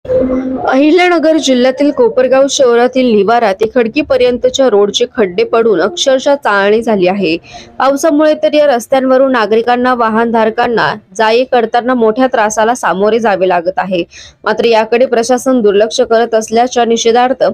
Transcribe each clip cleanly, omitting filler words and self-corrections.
अहिल्यानगर जिल्ह्यातील कोपरगाव शहरातील निवारा ते खडकीपर्यंतच्या रोडचे खड्डे पडून अक्षरशः चाळणी झाली आहे। पावसामुळे तर या रस्त्यांवरून नागरिकांना वाहनधारकांना जा-ये करताना मोठ्या त्रासाला सामोरे जावे लागत आहे। मात्र याकडे प्रशासन दुर्लक्ष करत असल्याच्या निषेधार्थ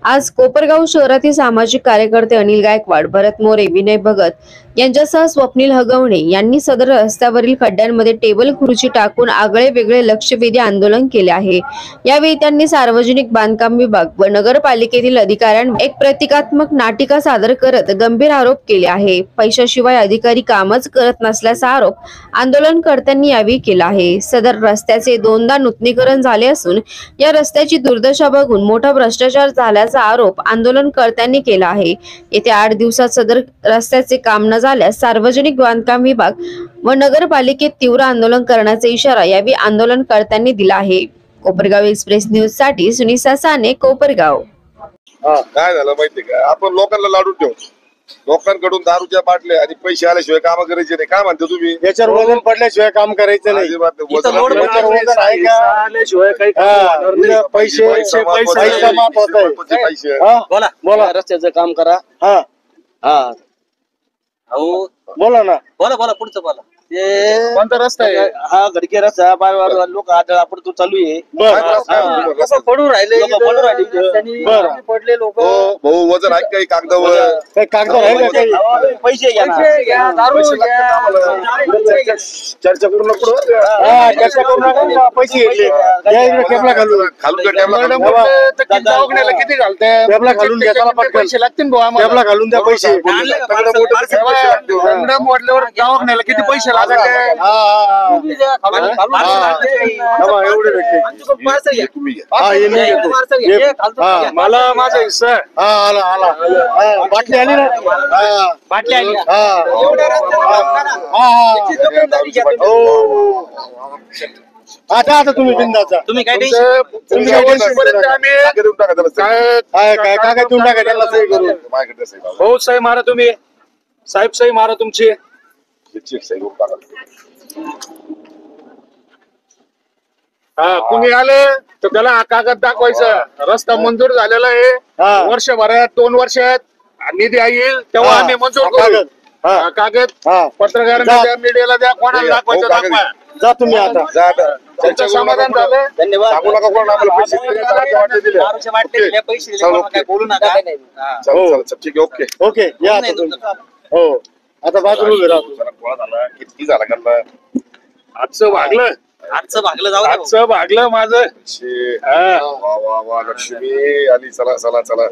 आज कोपरगाव शहरातील सामाजिक कार्यकर्ते अनिल गायकवाड, भरत मोरे, विनय भगत यांच्यासह स्वप्नील हगवणे यांनी सदर रस्त्यावरील खड्ड्यांमध्ये टेबल खुर्ची टाकून आगळे वेगळे लक्षवेधी आंदोलन केले आहे। यावेळी त्यांनी सार्वजनिक बांधकाम विभाग व नगरपालिकेतील अधिकाऱ्यांवर एक प्रतिकात्मक नाटिका सादर करत गंभीर आरोप केले आहे। पैशाशिवाय अधिकारी कामच करत नसल्याचा आरोप आंदोलनकर्त्यांनी यावेळी केला आहे। सदर रस्त्याचे दोनदा नूतनीकरण झाले असून या रस्त्याची दुर्दशा बघून मोठा भ्रष्टाचार झाल्याचा आरोप आंदोलनकर्त्यांनी केला आहे। येत्या 8 दिवसात सदर रस्त्याचे काम न झाल्यास सार्वजनिक बांधकाम विभाग व नगरपालिकेत तीव्र आंदोलन करण्याचा इशारा यावेळी आंदोलनकर्त्यांनी दिला आहे। कोपरगाव एक्सप्रेस न्यूज साठी सुनीता साने, कोपरगाव। काय झालं माहिती का, आपण लोकांना लाडून ठेवतो, लोकांकडून दारूच्या बाटल्या आणि पैसे आल्याशिवाय काम करायचे नाही। काय म्हणते तुम्ही, याच्यावर वजन पडल्याशिवाय काम करायचं नाही। पैसे बोला, रस्त्याचं काम करा। बोला ना, बोला पुढचं बोला। कोणता रस्ता आहे हा? गडके रस्ता लोक आदळ आपण तो चालू आहे। पडून राहिले पडले लोक। भाऊ वजन आहे काही कागदावर, काही कागदावर आहे का? काही पैसे घ्या, चर्चा करू नको। चर्चा करू नका, पैसे घेतले टेबला घालून किती घालते? टेबला घालून द्या, पैसे लागतील भाऊ आम्हाला। टेबला घालून द्या पैसे। मोडल्यावर दवाखान्याला किती पैसे लागतात? मला माझा हिस्सा आला। बाटली आली ना, बाटली आली। आता तुम्ही बिंदाचा, तुम्ही काय काय देऊन टाका त्याला सही करून। हो सही मारा तुम्ही, साहेब सही मारा तुमची। कुणी आले तर त्याला हा कागद दाखवायचं, रस्ता मंजूर झालेला आहे, वर्षभरात 2 वर्षात निधी येईल तेव्हा आम्ही मंजूर करू। कागद पत्रकारांना द्या, मीडियाला द्या, कोणाला दाखवायचं दाखवा। जा तुम्ही आता, त्यांचं समाधान झालं। धन्यवाद। बोलू नका। ओके ओके या हो। आता बाजूला झाला किती झाला करता आजचं भागलं, आजचं भागलं माझं। वा लक्ष्मी आली, चला चला चला।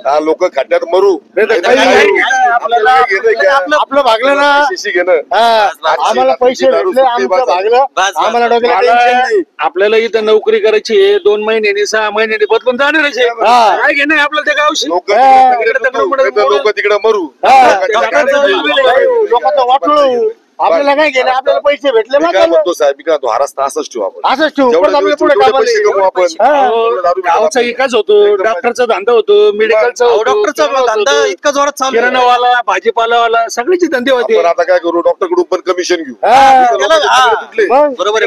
हा लोक खड्ड्यात मरू, आपलं भागलं ना, आम्हाला पैसे भेटले, आमचं भागलं, आम्हाला डोक्याला टेन्शन नाही। आपल्याला इथं नोकरी करायची आहे, 2 महिन्यांनी 6 महिन्यांनी बदलून जाणार काय घे नाही आपल्याला त्या गावशी। लोक तिकडे मरू, लोकांचं वाटलं, आपल्याला काय गेलं, आपल्याला पैसे भेटले म्हणतो साहेब का तो हा रस्ता असंच ठेवू आपण, असंच ठेवू, पैसे कमवू आपण। गावचा विकास होतो, डॉक्टरचा धंदा होतो, मेडिकलचा, डॉक्टरचा धंदा इतका जोरात चालू, किराणावाला, भाजीपालावाला, सगळीचे धंदे होते। आता काय करू, डॉक्टर कडून पण कमिशन घेऊ। बरोबर आहे,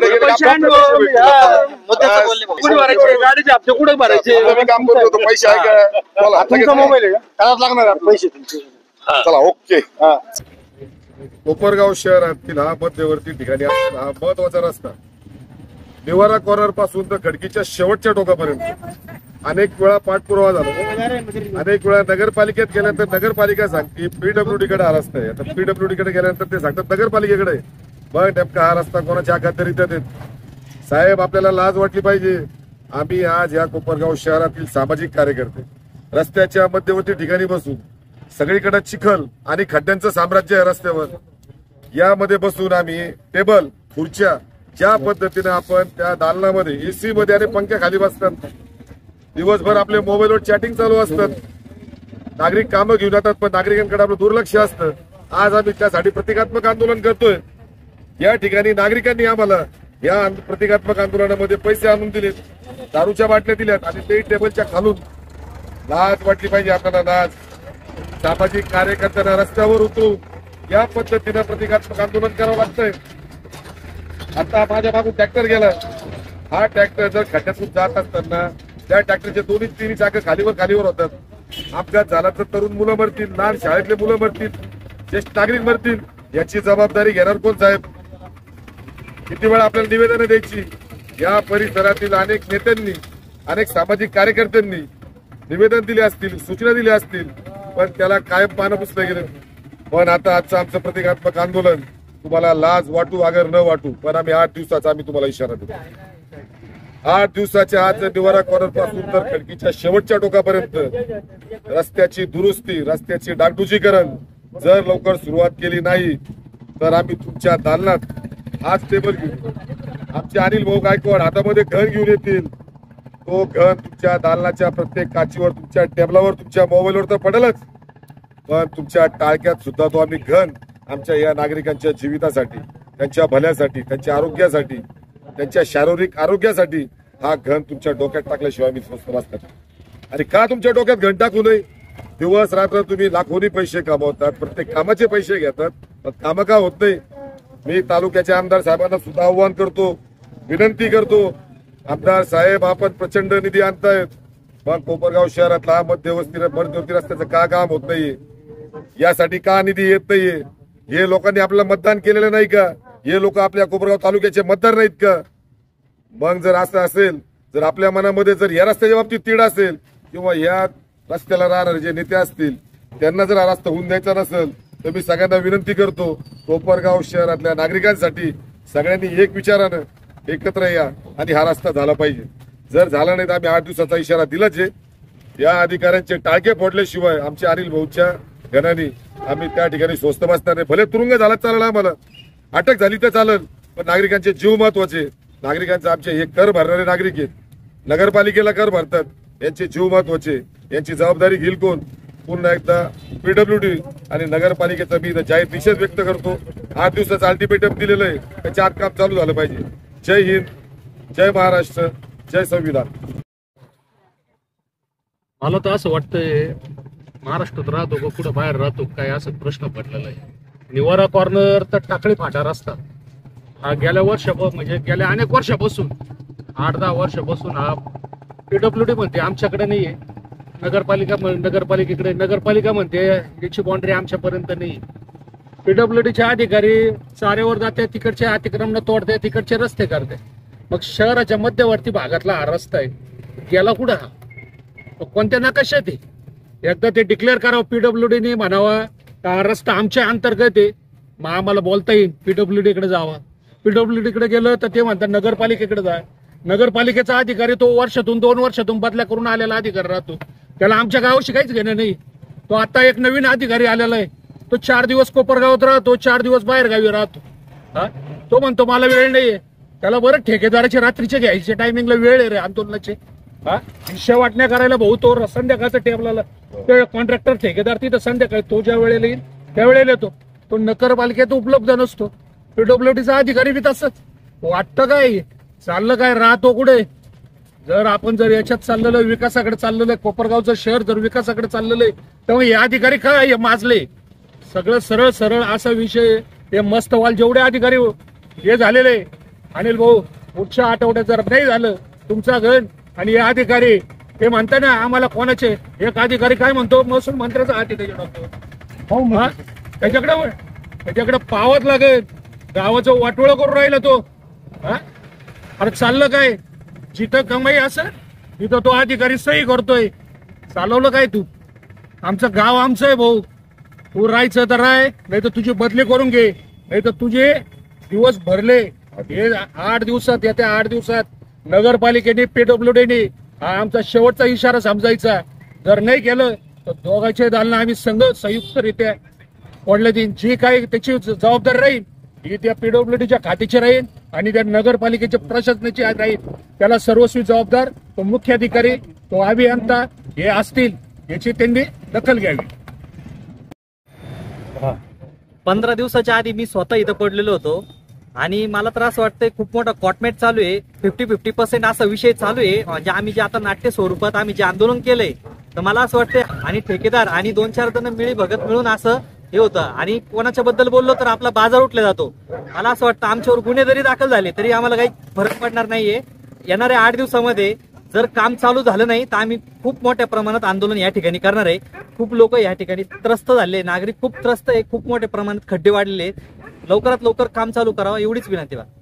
गाडीचे हप्ते कुठे भरायचे, काम करतो, पैसे आहे का? तुमचा मोबाईल आहे का? लागणार पैसे तुमचे। चला ओके। कोपरगाव शहरातील हा मध्यवर्ती ठिकाणी हा महत्वाचा रस्ता निवारा कॉर्नर पासून तर खडकीच्या शेवटच्या टोकापर्यंत अनेक वेळा पाठपुरावा झाला। अनेक वेळा नगरपालिकेत गेल्यानंतर नगरपालिका सांगते PWD कडे हा रस्ता आहे। आता PWD कडे गेल्यानंतर ते सांगतात नगरपालिकेकडे। बघ नेमका हा रस्ता कोणाच्या अखत्यारीत आहेत? साहेब आपल्याला लाज वाटली पाहिजे। आम्ही आज या कोपरगाव शहरातील सामाजिक कार्यकर्ते रस्त्याच्या मध्यवर्ती ठिकाणी बसून सगळीकडे चिखल आणि खड्ड्यांचं साम्राज्य आहे रस्त्यावर, यामध्ये बसून आम्ही टेबल खुर्च्या ज्या पद्धतीने आपण त्या दालनामध्ये AC मध्ये आणि पंख्याखाली बसतात, दिवसभर आपले मोबाईलवर चॅटिंग चालू असतात, नागरिक कामं घेऊन जातात पण नागरिकांकडे आपलं दुर्लक्ष असतं। आज आम्ही त्यासाठी प्रतिकात्मक आंदोलन करतोय। या ठिकाणी नागरिकांनी आम्हाला या प्रतिकात्मक आंदोलनामध्ये पैसे आणून दिलेत, दारूच्या बाटल्या दिल्यात आणि ते टेबलच्या खालून। लाज वाटली पाहिजे आपल्याला, लाज। सामाजिक कार्यकर्त्यांना रस्त्यावर उतरू या पद्धतीने प्रतिकात्मक आंदोलन करावं लागतंय। आता माझ्या मागून ट्रॅक्टर गेला, हा ट्रॅक्टर जर खड्ड्यातून जात असताना त्या ट्रॅक्टरचे दोन्ही तिन्ही चाकं खालीवर होतात. अपघात झाला तर तरुण मुलं मरतील, लहान शाळेतले मुलं मरतील, ज्येष्ठ नागरिक मरतील. याची जबाबदारी घेणार कोण साहेब? किती वेळा आपल्याला निवेदनं द्यायची? या परिसरातील अनेक नेत्यांनी, अनेक सामाजिक कार्यकर्त्यांनी निवेदन दिले असतील, सूचना दिल्या असतील, पण त्याला कायम पानं पुसलं गेलं. पण आता आजचं आमचं प्रतिकात्मक आंदोलन तुम्हाला लाज वाटू अगर न वाटू, पण आम्ही 8 दिवसाचा आम्ही तुम्हाला इशारा देतो. 8 दिवसाच्या आज निवारा कॉर्नर पासून तर खडकीच्या शेवटच्या टोकापर्यंत रस्त्याची दुरुस्ती, रस्त्याची डागडुजीकरण जर लवकर सुरुवात केली नाही तर आम्ही तुमच्या दालनात आज टेबल घेऊ. आमचे अनिल भाऊ गायकवाड हातामध्ये घन घेऊन येतील. तो घन तुमच्या दालनाच्या प्रत्येक काचीवर, तुमच्या टेबलावर, तुमच्या मोबाईलवर तर पडेलच, पण तुमच्या टाळक्यात सुद्धा तो आम्ही घन आमच्या या नागरिकांच्या जीवितासाठी, त्यांच्या भल्यासाठी, त्यांच्या आरोग्यासाठी, त्यांच्या शारीरिक आरोग्यासाठी हा घन तुमच्या डोक्यात टाकल्याशिवाय मी स्वस्थ बसणार. आणि का तुमच्या डोक्यात घन टाकू नये? दिवस रात्र तुम्ही लाखोनी पैसे कमवतात, प्रत्येक कामाचे पैसे घेतात, पण कामं का होत नाही? मी तालुक्याच्या आमदार साहेबांना सुद्धा आव्हान करतो, विनंती करतो, आमदार साहेब आपण प्रचंड निधी आणतायत, पण कोपरगाव शहरातला मध्यवर्ती रस्त्याचं का काम होत नाहीये? यासाठी का निधी येत नाहीये? हे लोकांनी आपलं मतदान केलेलं नाही का? हे लोक आपल्या कोपरगाव तालुक्याचे मतदार नाहीत का? मग जर असं असेल, जर आपल्या मनामध्ये जर या रस्त्याच्या बाबतीत तीड असेल किंवा या रस्त्याला राहणारे जे नेते असतील त्यांना जर हा रस्ता होऊन द्यायचा नसेल तर मी सगळ्यांना विनंती करतो, कोपरगाव शहरातल्या नागरिकांसाठी सगळ्यांनी एक विचारानं एकत्र या आणि हा रस्ता झाला पाहिजे. जर झाला नाही तर आम्ही 8 दिवसाचा इशारा दिलाच आहे. या अधिकाऱ्यांचे टाळके फोडल्याशिवाय आमच्या अनिल भाऊच्या घराने आम्ही त्या ठिकाणी स्वस्त बसणार नाही. भले तुरुंग झाला चालेल, आम्हाला अटक झाली तर चालेल, पण नागरिकांचे जीव महत्वाचे. नागरिकांचे आमचे हे कर भरणारे नागरिक आहेत, नगरपालिकेला कर भरतात, यांचे जीव महत्वाचे. यांची जबाबदारी घेईल कोण? पुन्हा एकदा पीडब्ल्यूडी आणि नगरपालिकेचा मी जाहीर निषेध व्यक्त करतो. 8 दिवसाचं अल्टिमेटम दिलेलं आहे, त्याच्या आत काम चालू झालं पाहिजे. जय हिंद, जय महाराष्ट्र, जय संविधान. मला तर असं वाटतंय महाराष्ट्रात राहतो का कुठं बाहेर राहतो काय असं प्रश्न पडलेला आहे. निवारा कॉर्नर तर टाकळी फाटा रस्ता हा गेल्या म्हणजे गेल्या अनेक वर्षापासून 8-10 वर्षापासून हा पीडब्ल्यूडी म्हणते आमच्याकडे नाहीये, नगरपालिका म्हणते याची बाउंड्री आमच्यापर्यंत नाही. पीडब्ल्यूडीचे अधिकारी चाऱ्यावर जाते, तिकडचे अतिक्रमण तोडते, तिकडचे रस्ते करते. मग शहराच्या मध्यवर्ती भागातला हा रस्ता आहे, गेला कुठं हा? कोणत्या नकाशात आहे? एकदा ते डिक्लेअर करावं, पीडब्ल्यूडीने म्हणावा हा रस्ता आमच्या अंतर्गत आहे, मग आम्हाला बोलता येईल पीडब्ल्यूडी कडे जावा. पीडब्ल्यूडी कडे गेलं तर ते म्हणतात नगरपालिकेकडे जा. नगरपालिकेचा अधिकारी तो वर्षातून 2 वर्षातून बदल्या करून आलेला अधिकारी राहतो, त्याला आमच्या गावाशी काहीच घेणं नाही. तो आता एक नवीन अधिकारी आलेला आहे, तो 4 दिवस कोपरगावात राहतो, 4 दिवस बाहेर गावी राहतो. तो म्हणतो मला वेळ नाहीये. त्याला बरं ठेकेदाराचे रात्रीचे घ्यायचे टायमिंगला वेळ आहे रे आंदोलनाचे. हिस्सा वाटण्या करायला भाऊ तो संध्याकाळचा टेबलाला कॉन्ट्रॅक्टर ठेकेदार तिथं संध्याकाळी तो ज्या वेळेला येईल त्यावेळेला येतो. तो नगरपालिकेत उपलब्ध नसतो. पीडब्ल्यूडीचा अधिकारी बी तसंच. वाटतं काय चाललं काय, राहतो कुठे? जर आपण जर याच्यात चाललेलं विकासाकडे चाललेलं आहे, कोपरगावचं शहर जर विकासाकडे चाललेलं आहे, तेव्हा हे अधिकारी काय माजले? सगळं सरळ सरळ असा विषय. हे मस्त वाल जेवढे अधिकारी हे झालेले अनिल भाऊ, पुढच्या आठवड्यात जर नाही झालं तुमचा गण आणि हे अधिकारी ते म्हणता ना आम्हाला कोणाचे, एक अधिकारी काय म्हणतो महसूल मंत्र्याचा हात आहे त्याच्याकडे पावत लागेल. गावाचं वाटोळं करून राहिला तो. अरे चाललं काय? जिथं कमाई असेल तिथं तो अधिकारी सही करतोय. चालवलं काय तू? आमचं गाव आमचं आहे भाऊ, तू राहायचं तर राह, नाही तर तुझी बदली करून घे, नाही तर तुझे दिवस भरले. हे 8 दिवसात येत्या 8 दिवसात नगरपालिकेने पीडब्ल्यूडीने हा आमचा शेवटचा इशारा समजायचा. जर नाही केलं तर दोघांचे दालना आम्ही संयुक्तरित्या फोडले देईन. जी काही त्याची जबाबदारी राहील ही त्या पीडब्ल्यूडीच्या खात्याची राहील आणि त्या नगरपालिकेच्या प्रशासनाची राहील. त्याला सर्वस्वी जबाबदार तो मुख्याधिकारी, तो अभियंता हे असतील, याची त्यांनी दखल घ्यावी. 15 दिवसाच्या आधी मी स्वतः इथं पडलेलो होतो आणि मला तर असं वाटतंय खूप मोठा कॉटमॅट चालू आहे. 50-50% असा विषय चालू आहे. म्हणजे आम्ही जे आता नाट्य स्वरूपात आम्ही जे आंदोलन केलंय तर मला असं वाटतंय आणि ठेकेदार आणि 2-4 जण मिळून असं हे होतं. आणि कोणाच्या बद्दल बोललो तर आपला बाजार उठला जातो. मला असं वाटतं आमच्यावर गुन्हे जरी दाखल झाले तरी आम्हाला काही फरक पडणार नाहीये. येणाऱ्या 8 दिवसामध्ये जर काम चालू झालं नाही तर आम्ही खूप मोठ्या प्रमाणात आंदोलन या ठिकाणी करणार आहे. खूप लोक या ठिकाणी त्रस्त झाले, नागरिक खूप त्रस्त आहे, खूप मोठ्या प्रमाणात खड्डे वाढलेले आहेत. लवकरात लवकर काम चालू करावं एवढीच विनंती आहे.